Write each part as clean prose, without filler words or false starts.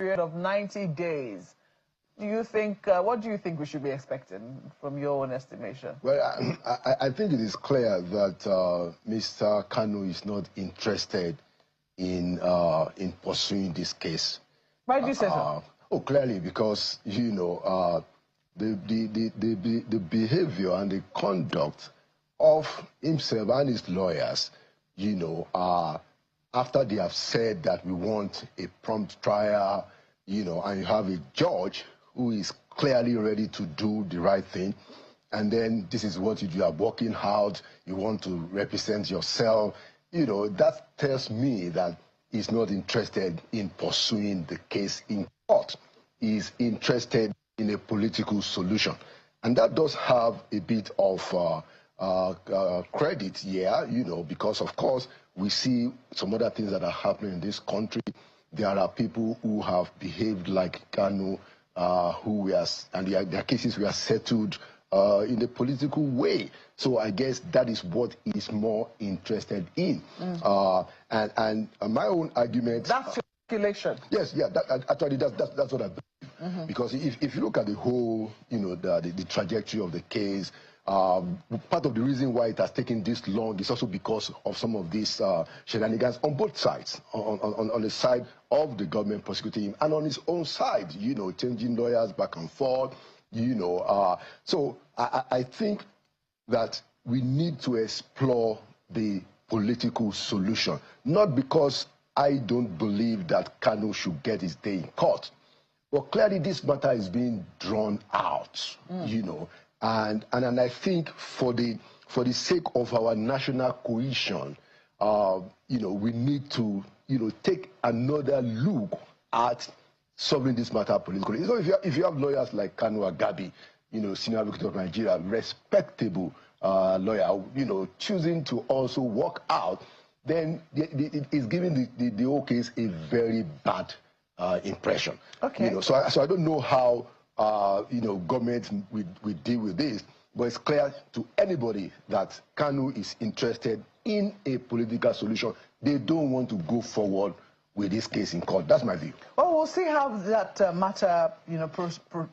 period of 90 days. Do you think, what do you think we should be expecting from your own estimation? Well, I think it is clear that Mr. Kanu is not interested in pursuing this case. Why do you say so? Oh, clearly, because, you know, the behavior and the conduct of himself and his lawyers, you know, after they have said that we want a prompt trial, you know, and you have a judge who is clearly ready to do the right thing, and then this is what you are working out, you want to represent yourself, you know, that tells me that he's not interested in pursuing the case in court. He's interested in a political solution. And that does have a bit of credit here, you know, because, of course, we see some other things that are happening in this country. There are people who have behaved like Kanu, and their cases were settled in a political way. So I guess that is what he's more interested in. And my own argument... That's speculation. Yes, yeah, actually that's what I believe. Because if you look at the whole, you know, the trajectory of the case, part of the reason why it has taken this long is also because of some of these shenanigans on both sides, on the side of the government prosecuting him and on his own side, you know, changing lawyers back and forth, you know. So I think that we need to explore the political solution, not because I don't believe that Kanu should get his day in court, but clearly this matter is being drawn out, you know. And I think for the sake of our national cohesion, you know, we need to, you know, take another look at solving this matter politically. So if you have lawyers like Kanu Agabi, you know, senior advocate of Nigeria, respectable lawyer, you know, choosing to also walk out, then it's giving the whole case a very bad impression. Okay. You know, so I don't know how you know, government will deal with this, but it's clear to anybody that Kanu is interested in a political solution. They don't want to go forward with this case in court. That's my view. Well, we'll see how that matter, you know,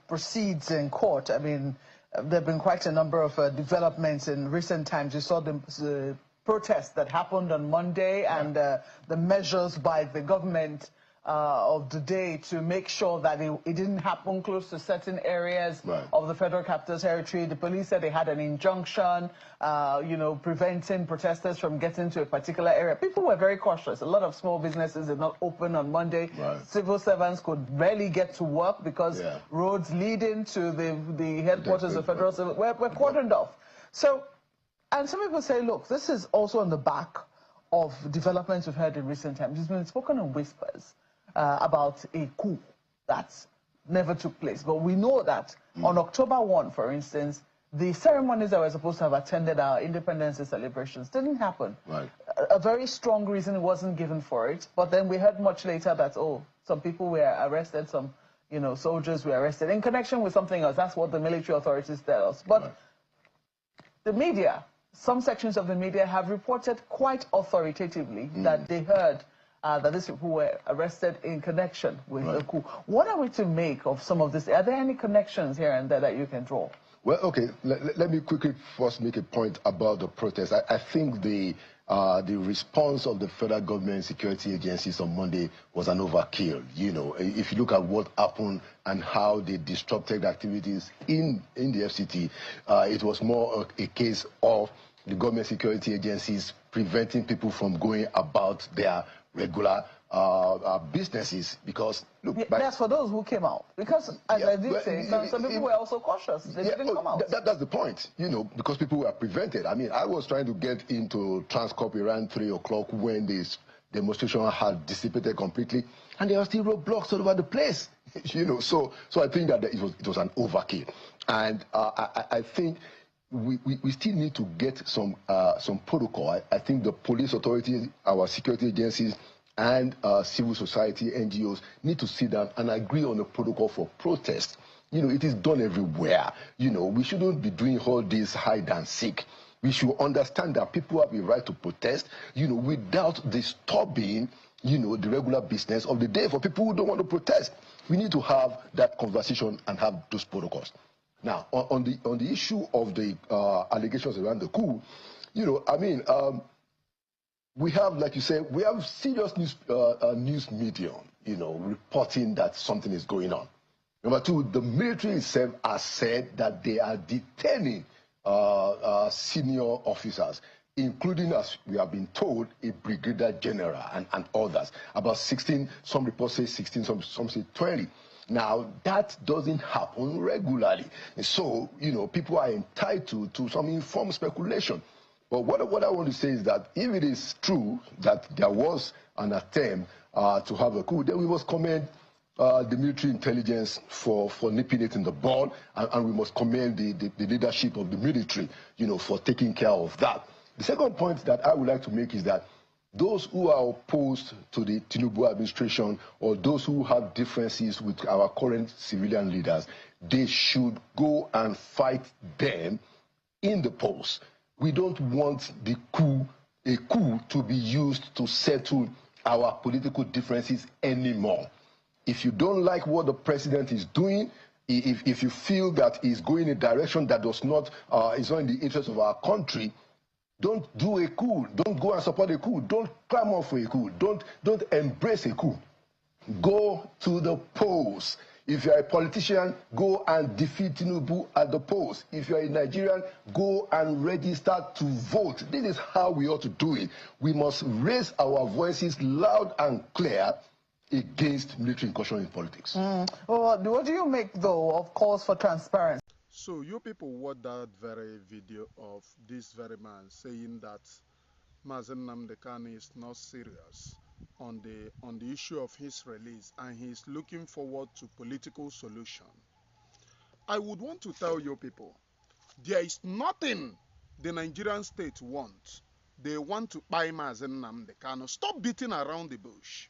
proceeds in court. I mean, there have been quite a number of developments in recent times. You saw the protest that happened on Monday, and the measures by the government of the day to make sure that it didn't happen close to certain areas of the Federal Capital Territory. The police said they had an injunction, you know, preventing protesters from getting to a particular area. People were very cautious. A lot of small businesses did not open on Monday. Civil servants could barely get to work because roads leading to the headquarters of Federal Civil were cordoned off. So, and some people say, look, this is also on the back of developments we've heard in recent times. It's been spoken in whispers about a coup that never took place. But we know that on October 1, for instance, the ceremonies that were supposed to have attended our independence celebrations didn't happen. A very strong reason wasn't given for it. But then we heard much later that, oh, some people were arrested, some, you know, soldiers were arrested in connection with something else. That's what the military authorities tell us. But the media, some sections of the media have reported quite authoritatively that they heard that these people were arrested in connection with the coup. What are we to make of some of this? Are there any connections here and there that you can draw? Well, okay, let me quickly first make a point about the protest. I think the response of the federal government security agencies on Monday was an overkill. You know, if you look at what happened and how they disrupted activities in the FCT, it was more a case of the government security agencies preventing people from going about their regular businesses, because look, that's for those who came out, because as I did say, some people were also cautious. They didn't come out. That's the point, you know, because people were prevented. I mean, I was trying to get into Transcorp around 3 o'clock when this demonstration had dissipated completely, and there were still roadblocks all over the place. You know, so I think that it was an overkill, and I think we still need to get some protocol. I think the police authorities, our security agencies, and civil society, NGOs, need to sit down and agree on a protocol for protest. You know, it is done everywhere. You know, we shouldn't be doing all this hide and seek. We should understand that people have a right to protest, you know, without disturbing the regular business of the day for people who don't want to protest. We need to have that conversation and have those protocols. Now, on the issue of the allegations around the coup, we have, like you said, we have serious news media, reporting that something is going on. Number two, the military itself has said that they are detaining senior officers, including, as we have been told, a brigadier general and others. About 16, some reports say 16, some say 20. Now, that doesn't happen regularly. And so, people are entitled to some informed speculation. But what I want to say is that if it is true that there was an attempt to have a coup, then we must commend the military intelligence for nipping it in the bud, and we must commend the leadership of the military, for taking care of that. The second point that I would like to make is that those who are opposed to the Tinubu administration or those who have differences with our current civilian leaders, they should go and fight them in the polls. We don't want a coup to be used to settle our political differences anymore. If you don't like what the president is doing, if you feel that he's going in a direction that is not in the interest of our country, don't do a coup. Don't go and support a coup. Don't clamor for a coup. Don't embrace a coup. Go to the polls. If you're a politician, go and defeat Tinubu at the polls. If you're a Nigerian, go and register to vote. This is how we ought to do it. We must raise our voices loud and clear against military incursion in politics. Well, what do you make, though, of calls for transparency? So you people watched that very video of this very man saying that Nnamdi Kanu is not serious on the issue of his release and he's looking forward to political solution. I would want to tell you people, there is nothing the Nigerian state wants. They want to buy Nnamdi Kanu. Stop beating around the bush.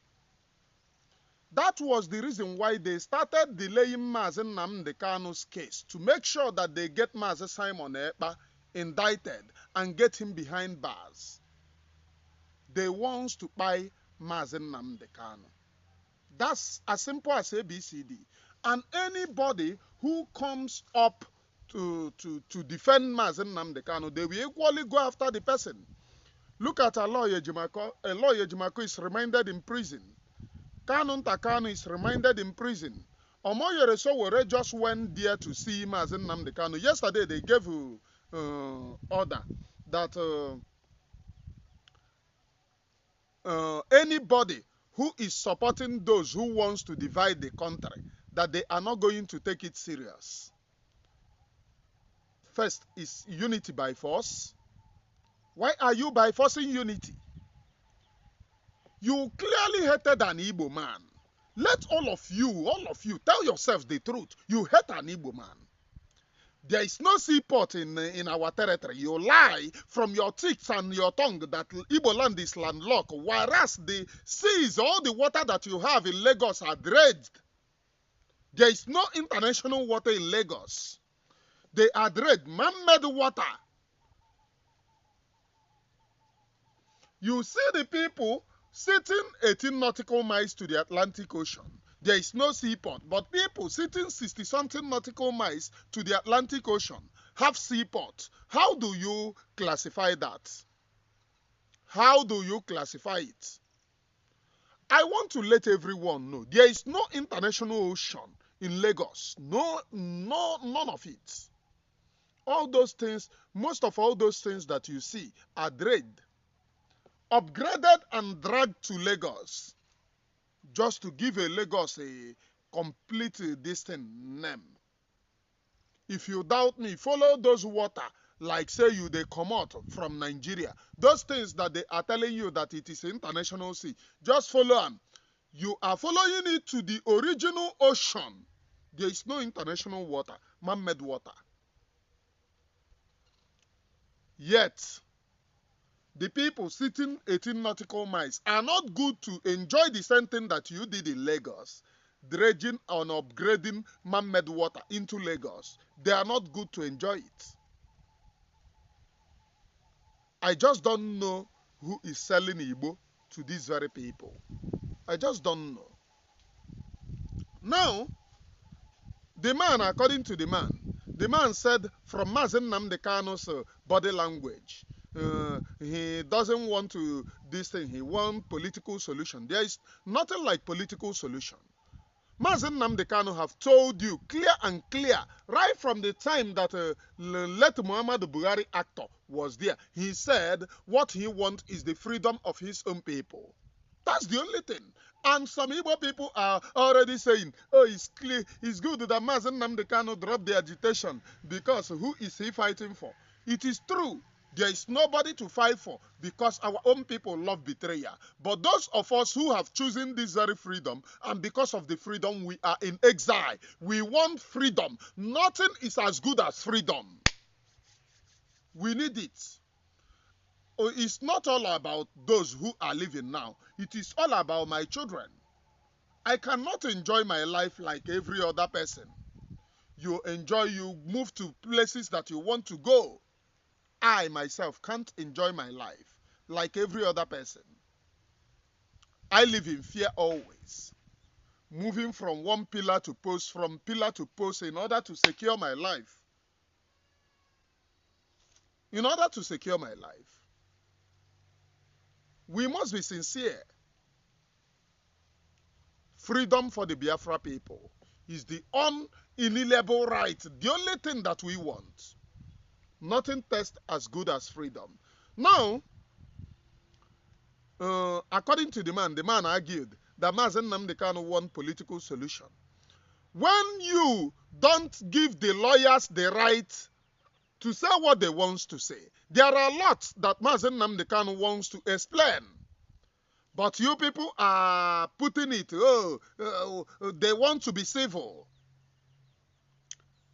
That was the reason why they started delaying Nnamdi Kanu's case, to make sure that they get Mazi Simon Ekpa indicted and get him behind bars. They want to buy Nnamdi Kanu. That's as simple as ABCD. And anybody who comes up to defend Nnamdi Kanu, they will equally go after the person. Look at a lawyer Jimako. A lawyer Jimako is remanded in prison. Kanu is remanded in prison. Omoyere Sowore just went there to see Nnamdi Kanu. Yesterday they gave order that anybody who is supporting those who wants to divide the country, that they are not going to take it serious. First is unity by force. Why are you by forcing unity? You clearly hated an Igbo man. Let all of you, tell yourselves the truth. You hate an Igbo man. There is no seaport in our territory. You lie from your teeth and your tongue that Igbo land is landlocked, whereas the seas, all the water that you have in Lagos are dredged. There is no international water in Lagos. They are dredged, man-made water. You see the people sitting 18 nautical miles to the Atlantic Ocean. There is no seaport, but people sitting 60-something nautical miles to the Atlantic Ocean have seaport. How do you classify that? How do you classify it? I want to let everyone know there is no international ocean in Lagos. None of it. All those things, most of all those things that you see are dredged, upgraded and dragged to Lagos, just to give a Lagos a complete distinct name. If you doubt me, follow those water, like say you they come out from Nigeria. Those things that they are telling you that it is international sea, just follow them. You are following it to the original ocean. There is no international water, man-made water. Yet, the people sitting 18 nautical miles are not good to enjoy the same thing that you did in Lagos, dredging and upgrading man-made water into Lagos. They are not good to enjoy it. I just don't know who is selling Igbo to these very people? I just don't know. Now, the man, according to the man said from Mazen Nnamdi Kanu's body language, he doesn't want to this thing. He wants political solution. There is nothing like political solution. Mazen Nnamdi Kanu have told you clear and clear, right from the time that late Muhammad Buhari actor was there. He said what he wants is the freedom of his own people. That's the only thing. And some Igbo people are already saying, oh, it's clear, it's good that Mazen Nnamdi Kanu dropped the agitation because who is he fighting for? It is true. There is nobody to fight for because our own people love betrayal. But those of us who have chosen this very freedom, and because of the freedom, we are in exile. We want freedom. Nothing is as good as freedom. We need it. It's not all about those who are living now. It is all about my children. I cannot enjoy my life like every other person. You enjoy, you move to places that you want to go. I myself can't enjoy my life like every other person. I live in fear always. Moving from one pillar to post, from pillar to post in order to secure my life. In order to secure my life. We must be sincere. Freedom for the Biafra people is the unalienable right, the only thing that we want. Nothing tastes as good as freedom. Now, according to the man argued that Mazen Nnamdi Kanu want political solution. When you don't give the lawyers the right to say what they want to say, there are lots that Mazen Nnamdi Kanu wants to explain. But you people are putting it, they want to be civil.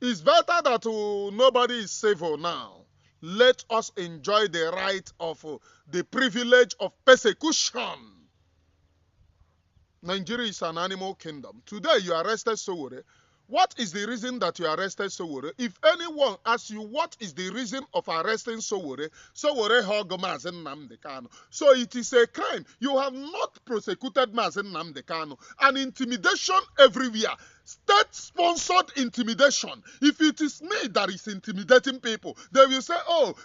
It's better that nobody is civil now. Let us enjoy the right of the privilege of persecution. Nigeria is an animal kingdom. Today you arrested Sowore. What is the reason that you arrested Sowore? If anyone asks you what is the reason of arresting Sowore, Sowore hug Mazen Nnamdi Kanu. So it is a crime. You have not prosecuted Mazen Nnamdi Kanu. An intimidation everywhere. State-sponsored intimidation. If it is me that is intimidating people, they will say, oh,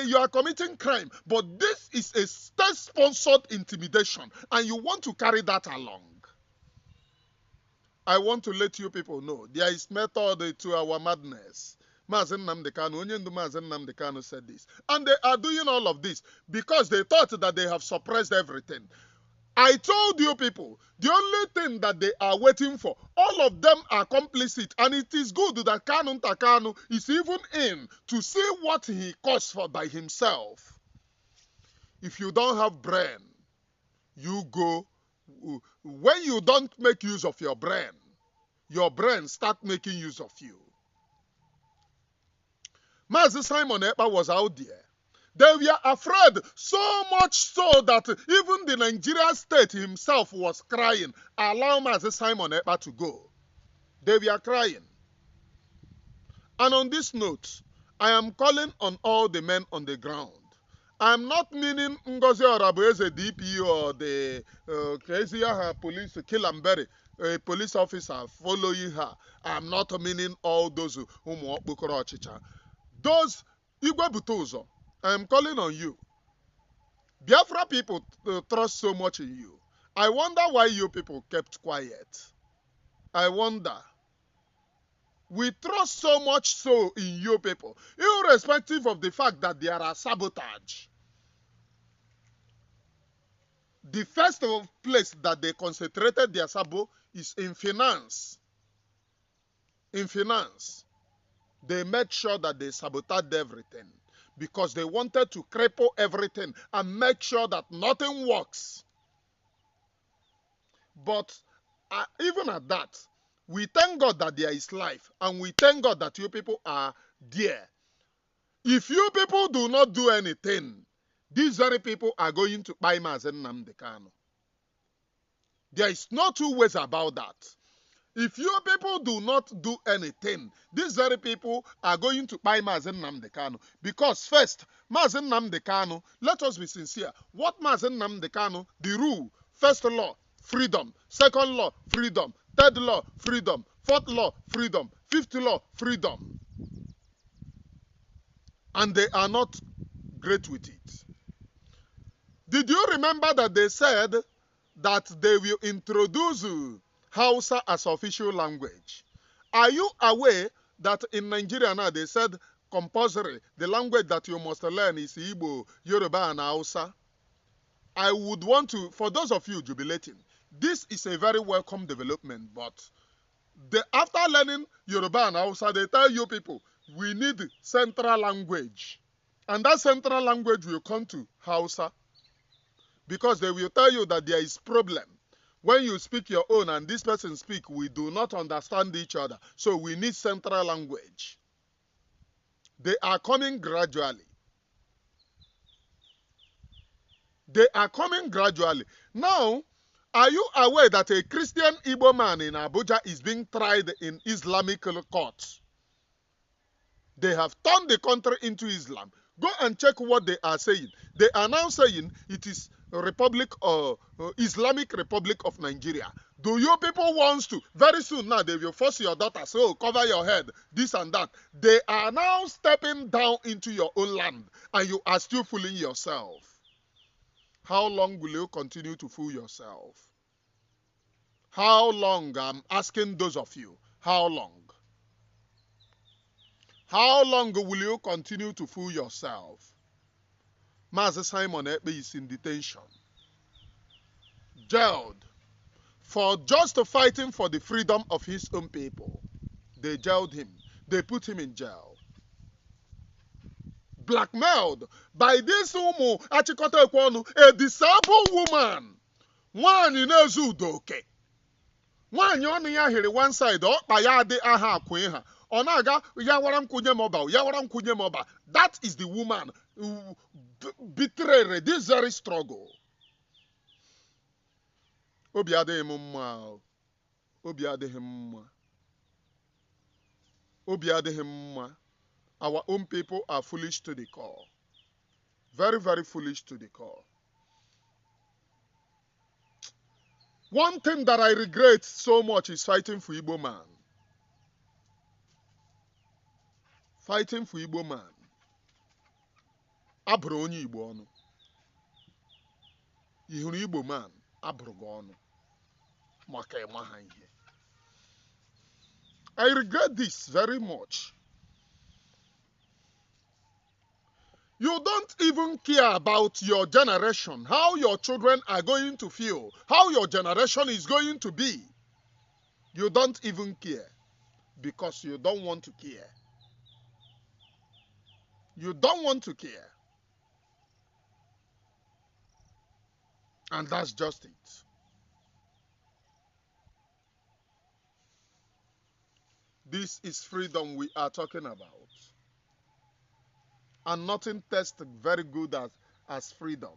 you are committing crime. But this is a state-sponsored intimidation, and you want to carry that along. I want to let you people know there is method to our madness. Mazen Nnamdi Kanu, Onyendu Mazen Nnamdi Kanu said this. And they are doing all of this because they thought that they have suppressed everything. I told you people, the only thing that they are waiting for, all of them are complicit. And it is good that Kanu is even in to see what he caused for by himself. If you don't have brain, you go. When you don't make use of your brain start making use of you. Mazi Simon Ekpa was out there. They were afraid, so much so that even the Nigerian state himself was crying, allow Mazi Simon Ekpa to go. They were crying. And on this note, I am calling on all the men on the ground. I'm not meaning Ngozi Orabueze DP or the Keziaha police Kilamberi, a police officer following her. I'm not meaning all those who Bukoro Chicha. Those Igwe Butozo, I am calling on you. Biafra people trust so much in you. I wonder why you people kept quiet. I wonder. We trust so much so in you people, irrespective of the fact that there are sabotage. The first place that they concentrated their sabo is in finance. In finance. They made sure that they sabotaged everything because they wanted to cripple everything and make sure that nothing works. But even at that, we thank God that there is life, and we thank God that you people are there. If you people do not do anything, these very people are going to buy Mazen Nnamdi Kanu. There is no two ways about that. If you people do not do anything, these very people are going to buy Mazen Nnamdi Kanu. Because first, Mazen Nnamdi Kanu, let us be sincere. What Mazen Nnamdi Kanu, the rule, first law, freedom. Second law, freedom. Third law, freedom. Fourth law, freedom. Fifth law, freedom. And they are not great with it. Did you remember that they said that they will introduce Hausa as official language? Are you aware that in Nigeria now they said compulsory, the language that you must learn is Igbo, Yoruba, and Hausa? I would want to, for those of you jubilating, this is a very welcome development, but after learning Yoruba and Hausa, they tell you people, we need central language. And that central language will come to Hausa. Because they will tell you that there is problem. When you speak your own and this person speak, we do not understand each other. So we need central language. They are coming gradually. They are coming gradually. Now, are you aware that a Christian Igbo man in Abuja is being tried in Islamic courts? They have turned the country into Islam. Go and check what they are saying. They are now saying it is Islamic Republic of Nigeria. Do you people want to? Very soon now they will force your daughter, so cover your head, this and that. They are now stepping down into your own land and you are still fooling yourself. How long will you continue to fool yourself? How long? I'm asking those of you. How long? How long will you continue to fool yourself? Master Simon Ekpe is in detention, jailed, for just fighting for the freedom of his own people. They jailed him. They put him in jail. Blackmailed by this umu achikote ekwonu, a disabled woman. Nwanyi na-ezu udoke. Nwanyi ọnụ ya hiri one side, ọkpa ya adị aha akwa ha. Onaga, yawaram kunye moba, yawaram kunye moba. That is the woman who betrayed this very struggle. Obi adịghị m mma. Obi adịghị m mma. Obi adịghị m mma. Our own people are foolish to the core. Very, very foolish to the core. One thing that I regret so much is fighting for Igbo man. Fighting for Igbo man. Abụrụ onye Igbo ọnụ. Ihuru Igbo man, abụrụ gị ọnụ. Maka ịma ha ihe. I regret this very much. You don't even care about your generation, how your children are going to feel, how your generation is going to be. You don't even care because you don't want to care. You don't want to care. And that's just it. This is freedom we are talking about. And nothing tastes very good as freedom.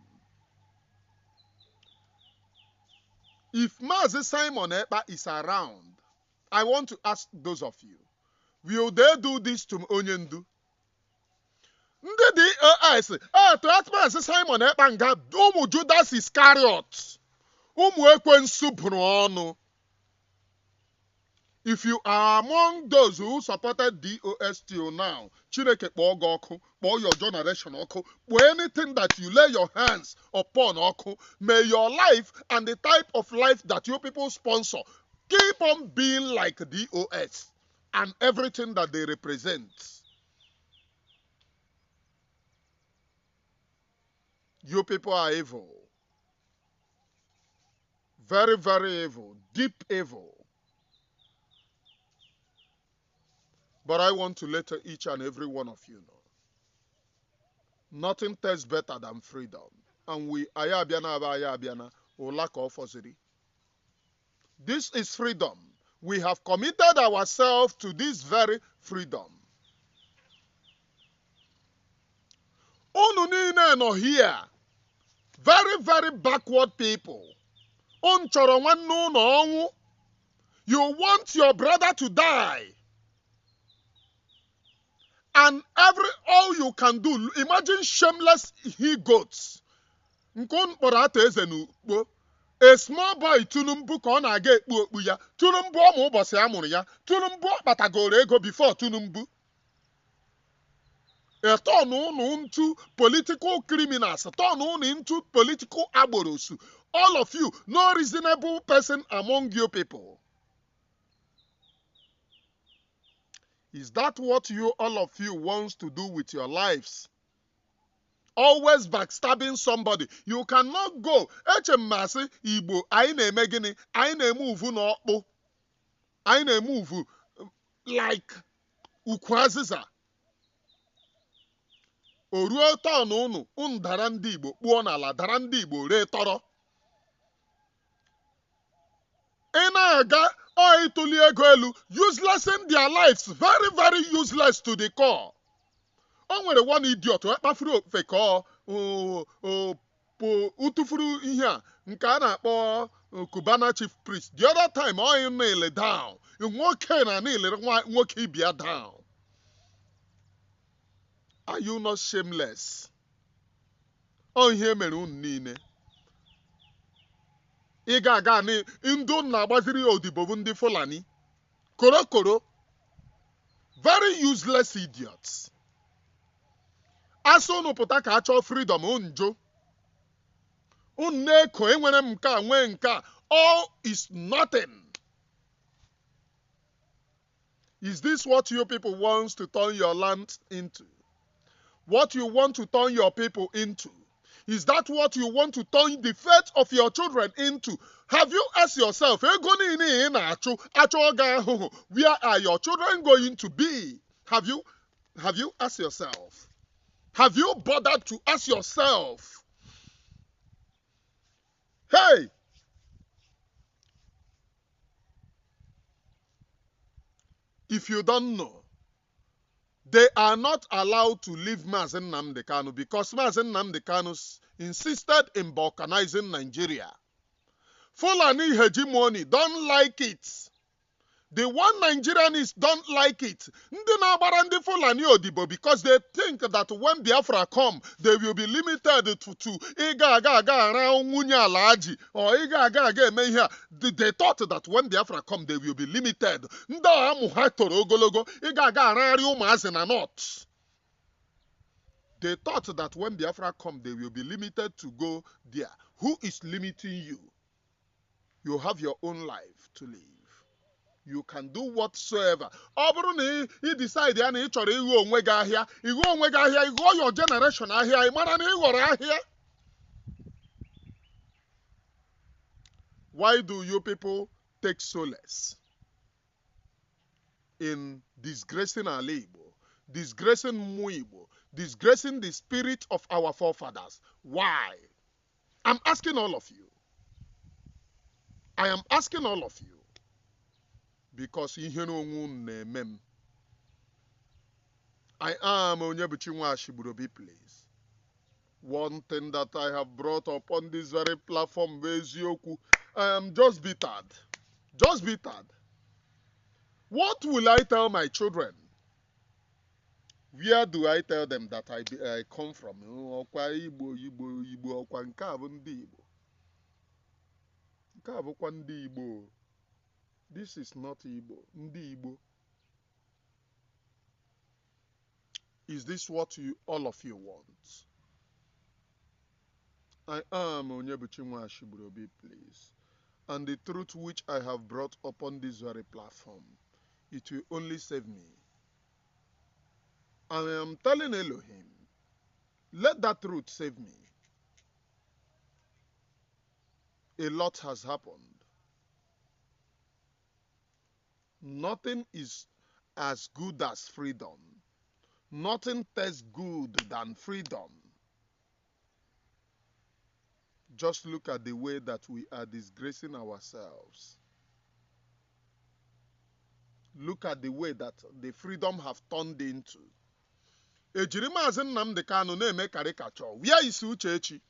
If Mazi Simon Ekpa is around, I want to ask those of you, will they do this to Onyendu? Ndị DOS, to ask Mazi Simon Ekpa nga ụmụ Judas Iscariot, ụmụ ekwensu bụrụ ọnụ. If you are among those who supported DOS till now, Chineke kpọọ gị ọkụ, kpọọ your generation ọkụ, kpọọ anything that you lay your hands upon ọkụ, may your life and the type of life that you people sponsor keep on being like DOS and everything that they represent. You people are evil. Very, very evil. Deep evil. But I want to let each and every one of you know, nothing tastes better than freedom. And we, ayabiana, lack of osiri. This is freedom. We have committed ourselves to this very freedom. Unu niile nọ here, very, very backward people. Chọrọ nwanne unu ọnwụ. You want your brother to die. And all you can do, imagine shameless he-goats. A small boy Tunumbu ka ọ na-aga ekpu okpu ya. Tunumbu ọmụ ụbọchị a mụrụ ya. Tunumbu kpatagoro ego before Tunumbu. Turn on into political criminals. Turn on into political aboros. All of you, no reasonable person among you people. Is that what all of you wants to do with your lives? Always backstabbing somebody. You cannot go. Echemasi Igbo, anyị na-eme gịnị? Anyị na-emove n'ọkpụ. Anyị na-emove like ukwu azịza. Oruo tọnụ unu dara ndị Igbo kpuo n'ala, dara ndị Igbo ree tọrọ. Ị na-aga ituli ego elu, useless in their lives, very very useless to the core. O nwere one idiot kpafuru ofe ka utufuru ihe a nke a na-akpọ Cubana chief priest. The other time ọ na-ele down, nwoke na na-ele nwoke ibia down. Are you not shameless? Ọ ihe mere unu niile. Ị ga-aga ndụ na-agbaziri odibo bụ ndị Fulani. Korokoro. Very useless idiots. Asụ unu pụta ka achọ freedom unjụ. Unu na-eko enwere m nke a nwee nke a. All is nothing. Is this what you people want to turn your land into? What you want to turn your people into? Is that what you want to turn the fate of your children into? Have you asked yourself, where are your children going to be? Have you asked yourself? Have you bothered to ask yourself? Hey! If you don't know, they are not allowed to leave Nnamdi Kanu because Nnamdi Kanu insisted in balkanizing Nigeria. Fulani hegemony don't like it. The one Nigerians don't like it. Ndị na-agbara ndị Fulani odibo because they think that when Biafra come, they will be limited to ịga aga around nwunye alaji or ịga aga eme ihe a. They thought that when Biafra come, they will be limited. Ndị amụ ha toro ogologo ịga aga ararị ụmụazị na north. They thought that when Biafra come, they will be limited to go there. Who is limiting you? You have your own life to live. You can do whatsoever. Ọ bụrụ na ị decide ya na ị chọrọ ịghọ onwe gị ahịa, ịghọ onwe gị ahịa, ịghọ your generation ahịa, ị mara na ị ghọrọ ahịa. Why do you people take solace in disgracing our Igbo, disgracing Mu Igbo, disgracing the spirit of our forefathers? Why? I'm asking all of you. I am asking all of you. Because ihe n'onwe unu na-eme m. I am Onyebuchi Nwashigburobi, please. One thing that I have brought upon this very platform, eziokwu, I am just bittered. Just bittered. What will I tell my children? Where do I tell them that I come from? Ọkwa Igbo, ọkwa nke a bụ ndị Igbo. Nke a bụkwa ndị Igbo. This is not Igbo. Ndi Igbo. Is this what all of you want? I am Onyebuchi Nwashigburobi, please. And the truth which I have brought upon this very platform, it will only save me. I am telling Elohim, let that truth save me. A lot has happened. Nothing is as good as freedom. Nothing tastes good than freedom. Just look at the way that we are disgracing ourselves. Look at the way that the freedom have turned into. Ejiri Maazị Nnamdi Kanu na-eme caricature. Where is Uchechi?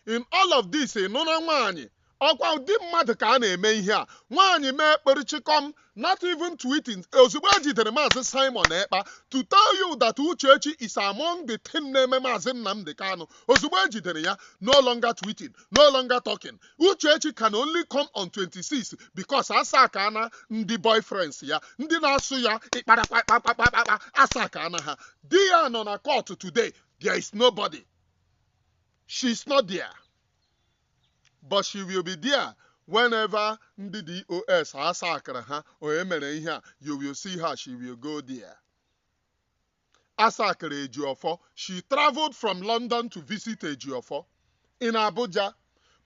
In all of this, nụna nwaanyị Ọkwa ụdị mmadụ ka a na-eme ihe a. Nwaanyị mee kperichikom, not even tweeting. Ozugbo ejidere Maazị Simon Ekpa, to tell you that Uchechi is among the 10 na-eme Maazị Nnamdi Kanu. Ozugbo ejidere ya, no longer tweeting, no longer talking. Uchechi can only come on 26 because asakana ndị boyfriends ya, ndị na-asụ ya ikparakpa asakana ha. Di ya nọ na court today. There is nobody. She's not there. But she will be there whenever the DOS asakara ha or emere ihe a, you will see her, she will go there. Asakara Ejiofor, she traveled from London to visit Ejiofor in Abuja,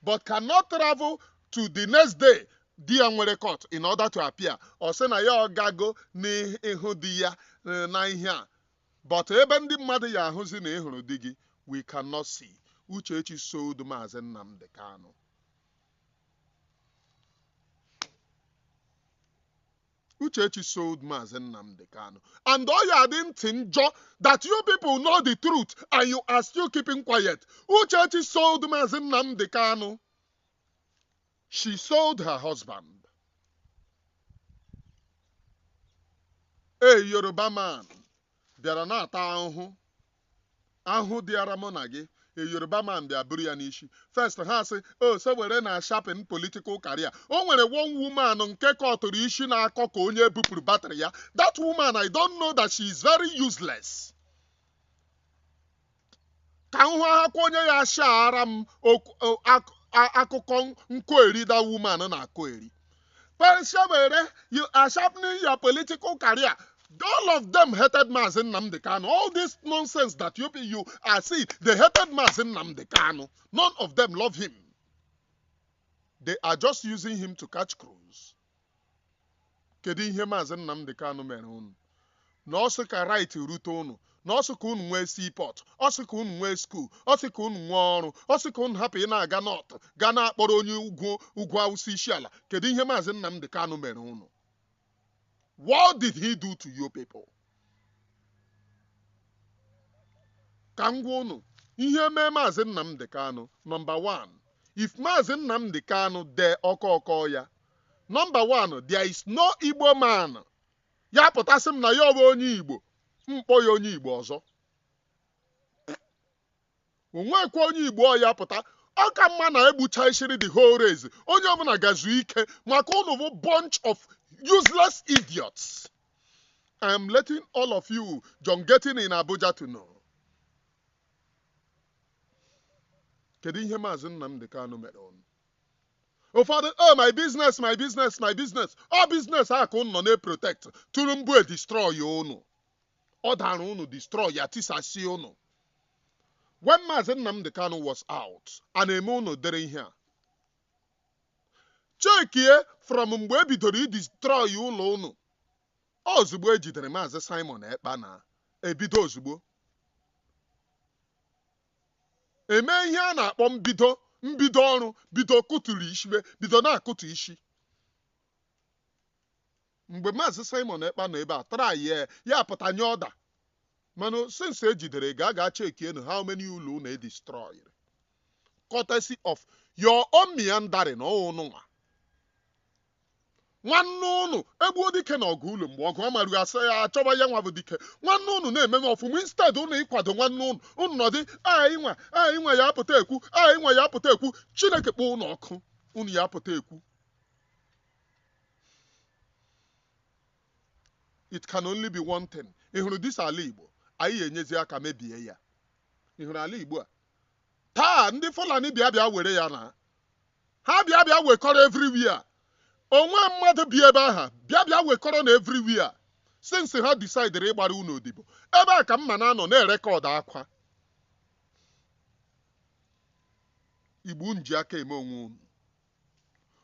but cannot travel to the next day, dia nwere court, in order to appear. Or say na ya gago ni ihu di ya na ihe a. But ebe ndị mmadụ ya ahụzi na ihuru di gị, we cannot see. Uchechi sold Maazị Nnamdi Kanu. Uchechi sold Maazị Nnamdi Kanu. And all you didn't enjoy that you people know the truth and you are still keeping quiet. Uchechi sold Maazị Nnamdi Kanu. She sold her husband. A Yoruba man. Bịara na-ata ahụhụ. Ahụ dịara mụ na gị. A Yoruba man bịa buru ya n'isi. First ha sị, oh, Sowore na sharpen political career. O nwere one woman nke kọtụrụ isi na-akọ ka onye bupụrụ batrị ya. That woman, I don't know that she is very useless. Ka m hụ akwụkwọ onye ya ashara m akụkọ nkweri that woman na-akọeri. But Sowore, you are sharpening your political career. All of them hated Maazị Nnamdi Kanu. All this nonsense that you are seeing, they hated Maazị Nnamdi Kanu. None of them love him. They are just using him to catch cruise. Kedu ihe Maazị Nnamdi Kanu mere unu? Na ọsị ka right rute unu. Na ọsị ka unu nwee seaport. Ọsị ka unu nwee school. Ọsị ka unu nwee ọrụ. Ọsị ka unu hapụ ị na-aga north. Ga na-akpọrọ onye ugwu Awụsa isi ala. Kedu ihe Maazị Nnamdi Kanu mere unu? What did he do to you people? Ka m gwa unu, ihe mee Maazị Nnamdi Kanu, number 1, if Maazị Nnamdi Kanu dee ọkọ ya, number 1, there is no Igbo man. Ya pụtasị m na ya ọ bụ onye Igbo, mkpọ ya onye Igbo ọzọ. Onwekwa onye Igbo ya pụta, ọ ka mma na egbucha ishiri the whole race. Onye ọbụla gazu ike maka unu bụ bunch of useless idiots. I am letting all of you, John Getting in Abuja, to know. Kedu ihe Maazị Nnamdi Kanu mere unu? Ụfọdụ, oh, my business, my business, my business. All business ha ka unu nọ na-protect. Tụrụ mgbe destroy unu. Ọ dara unu destroy ya tisasi unu. When Maazị Nnamdi Kanu was out, a na-eme unu dere ihe a. Chekie from mgbe e bidoro i-destroy ụlọ unu. Ozugbo ejidere Maazị Simon Ekpa na ebido ozugbo. Eme ihe a na-akpọ mbido ọrụ, bido kụtụrụ ishiwe, bido na-akụtụ ishi. Mgbe Maazị Simon Ekpa nọ ebe a, try ya pụta nye ọda. Mana since ejidere ga chekie how many ụlọ unu destroyed. Courtesy of your own meandering ọnụnwa. Nwanne unu egbuo dike na ọgụ ụlọ mgbe ọgụ amarụ asị ya achọba ya nwa bụ dike. Nwanne unu na-eme ọfụma instead unu ịkwado nwanne unu nọdị anyị nwa ya apụta ekwu, anyị nwa ya apụta ekwu, Chineke kpọọ unu ọkụ, unu ya apụta ekwu. It can only be one thing. Ị hụrụ dis ala Igbo, anyị enyezi aka mebie ya. Ị hụrụ ala Igbo a? Taa ndị Fulani bịa were ya na. Ha bịa wekọrọ everywhere. Onwe mmadụ bi ebe aha, bịa wekọrọ na everywhere. Since ha decided ịgbara unu odibo. Ebe a ka mma na-anọ na-erekọd akwa. Igbo unji aka eme onwe unu.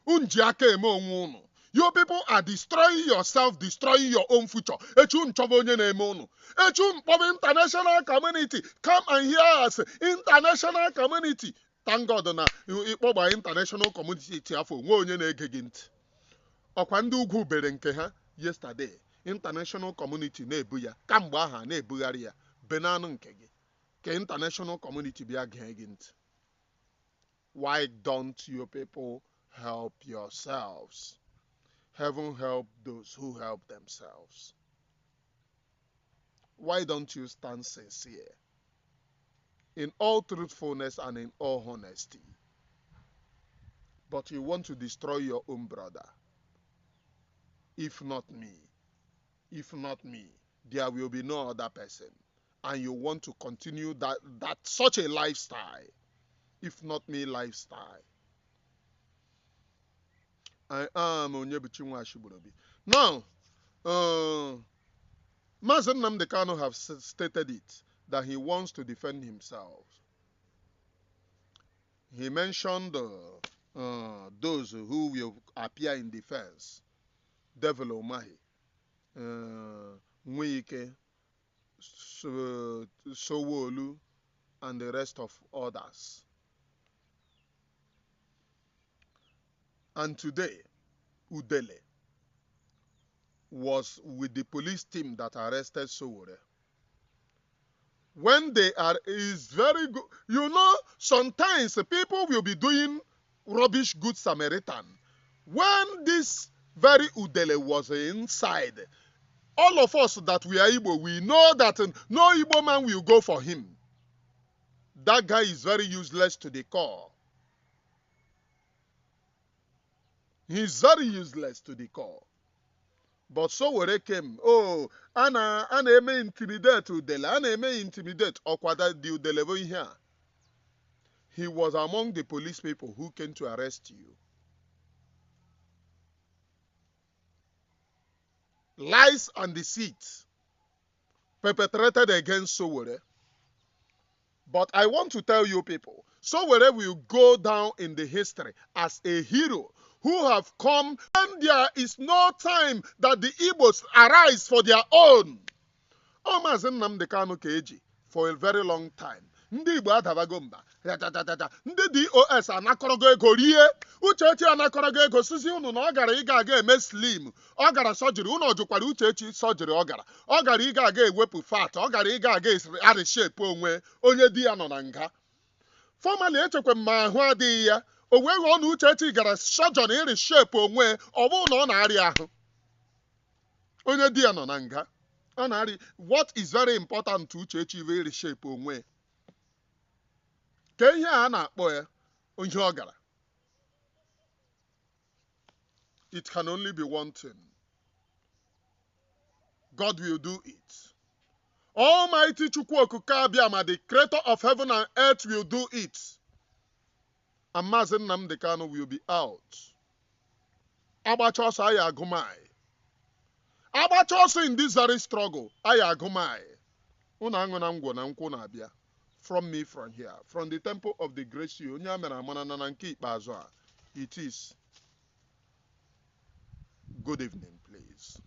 Unji aka eme onwe unu. You people are destroying yourself, destroying your own future. Echu nchọba onye na-eme unu. Echu mkpọba international community. Come and hear us. International community. Thank God na ịkpọgba international community afọ nwe onye na-ege gị ntị. Ọkwa ndị ugwu bere nke ha yesterday. International community na-ebu ya. Kamgbe aha na-ebugharị ya. Benanụ nke gị. Ka international community bịa gee gị ntị. Why don't you people help yourselves. Heaven help those who help themselves. Why don't you stand sincere in all truthfulness and in all honesty? But you want to destroy your own brother. If not me, there will be no other person. And you want to continue that such a lifestyle. If not me lifestyle. I am Onyebuchi Nwashiborobi. Now, Mazen Nnamdi Kanu have stated it, that he wants to defend himself. He mentioned those who will appear in defense. Devil Omahi, Nwike, Sowore, and the rest of others. And today, Udele was with the police team that arrested Sowore. When they are, is very good. You know, sometimes people will be doing rubbish good Samaritan. When this very Udele was inside, all of us that we are Igbo, we know that no Igbo man will go for him. That guy is very useless to the core. He's very useless to the core. But Sowore came, oh, ana eme intimidate Udele, ana eme intimidate Okwada di Udele here. He was among the police people who came to arrest you. Lies and deceit perpetrated against Sowore. But I want to tell you people, Sowore will go down in the history as a hero who have come, and there is no time that the Igbos arise for their own. Oh, Mazen Nnamdi Kanu Keji, for a very long time. Ndị Igbo adabago mba. Ndị DOS anakọrọgo ego rie. Uchechi anakọrọgo ego sizi unu na ọ gara ịga eme slim. Ọ gara surgery. Unu ọjụkwara Uchechi surgery ọ gara. Ọ gara ịga ewepụ fat. Ọ gara ịga arishape onwe onye di ya nọ na nga. Formerly echekwa ma ahụ adịghị ya. O wee ghọọ na Uchechi gara surgery irishape onwe ọ bụrụ na ọ na-arịa ahụ. Onye di ya nọ na nga. What is very important to Uchechi will reshape onwe. Ke ihe a na-akpọ ya onye ọ gara. It can only be one thing. God will do it. Almighty Chukwu Okike Abiama, the creator of heaven and earth, will do it. And Mazen Nnamdi Kanu will be out. Agbacha ọsọ anyị agụmai. Agbacha ọsọ in this very struggle, anyị agụmai. Unu aṅụ na ngwọ na nkwụ na-abịa. From me from here, from the temple of the great sea, onye amara amana na nke ikpeazụ a. It is. Good evening, please.